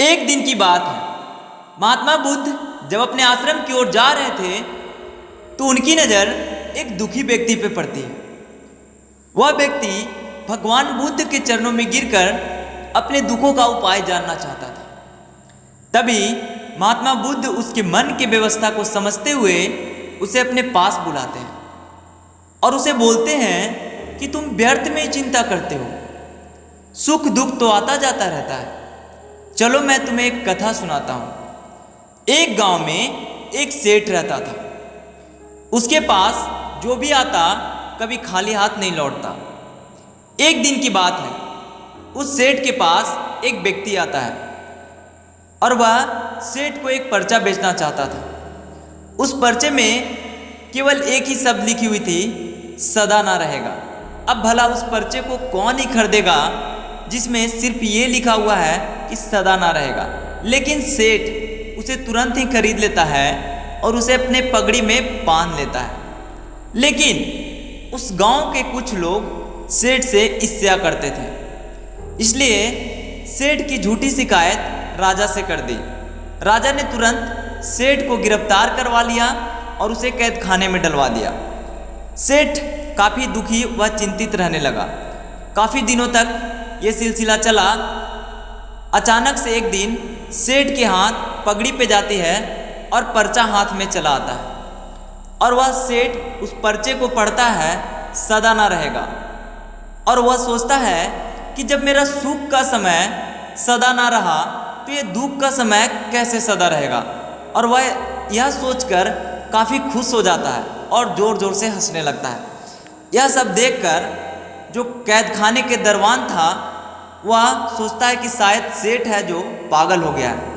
एक दिन की बात है। महात्मा बुद्ध जब अपने आश्रम की ओर जा रहे थे तो उनकी नज़र एक दुखी व्यक्ति पे पड़ती है। वह व्यक्ति भगवान बुद्ध के चरणों में गिरकर अपने दुखों का उपाय जानना चाहता था। तभी महात्मा बुद्ध उसके मन की व्यवस्था को समझते हुए उसे अपने पास बुलाते हैं और उसे बोलते हैं कि तुम व्यर्थ में ही चिंता करते हो, सुख दुख तो आता जाता रहता है। चलो मैं तुम्हें एक कथा सुनाता हूँ। एक गांव में एक सेठ रहता था। उसके पास जो भी आता कभी खाली हाथ नहीं लौटता। एक दिन की बात है, उस सेठ के पास एक व्यक्ति आता है और वह सेठ को एक पर्चा बेचना चाहता था। उस पर्चे में केवल एक ही शब्द लिखी हुई थी, सदा ना रहेगा। अब भला उस पर्चे को कौन ही खरीदेगा जिसमें सिर्फ ये लिखा हुआ है कि सदा ना रहेगा। लेकिन सेठ उसे तुरंत ही खरीद लेता है और उसे अपने पगड़ी में बांध लेता है। लेकिन उस गांव के कुछ लोग सेठ से ईर्ष्या करते थे, इसलिए सेठ की झूठी शिकायत राजा से कर दी। राजा ने तुरंत सेठ को गिरफ्तार करवा लिया और उसे कैद खाने में डलवा दिया। सेठ काफ़ी दुखी व चिंतित रहने लगा। काफ़ी दिनों तक ये सिलसिला चला। अचानक से एक दिन सेठ के हाथ पगड़ी पे जाती है और पर्चा हाथ में चला आता है और वह सेठ उस पर्चे को पढ़ता है, सदा ना रहेगा। और वह सोचता है कि जब मेरा सुख का समय सदा ना रहा तो ये दुख का समय कैसे सदा रहेगा। और वह यह सोचकर काफ़ी खुश हो जाता है और ज़ोर ज़ोर से हंसने लगता है। यह सब देखकर जो कैद खाने के दरवान था वह सोचता है कि शायद सेठ है जो पागल हो गया है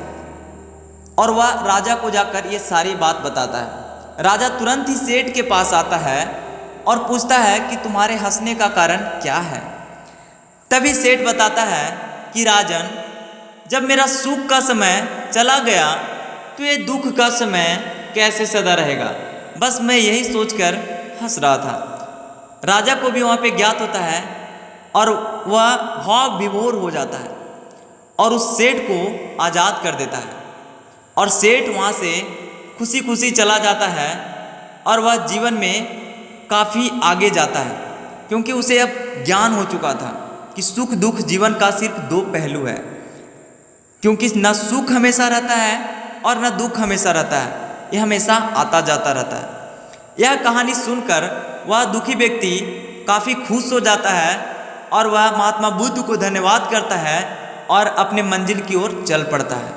और वह राजा को जाकर ये सारी बात बताता है। राजा तुरंत ही सेठ के पास आता है और पूछता है कि तुम्हारे हंसने का कारण क्या है। तभी सेठ बताता है कि राजन, जब मेरा सुख का समय चला गया तो ये दुख का समय कैसे सदा रहेगा। बस मैं यही सोचकर हंस रहा था। राजा को भी वहाँ पे ज्ञात होता है और वह भाव विभोर हो जाता है और उस सेठ को आज़ाद कर देता है और सेठ वहाँ से खुशी खुशी चला जाता है और वह जीवन में काफ़ी आगे जाता है, क्योंकि उसे अब ज्ञान हो चुका था कि सुख दुख जीवन का सिर्फ दो पहलू है। क्योंकि न सुख हमेशा रहता है और न दुख हमेशा रहता है, यह हमेशा आता जाता रहता है। यह कहानी सुनकर वह दुखी व्यक्ति काफ़ी खुश हो जाता है और वह महात्मा बुद्ध को धन्यवाद करता है और अपने मंजिल की ओर चल पड़ता है।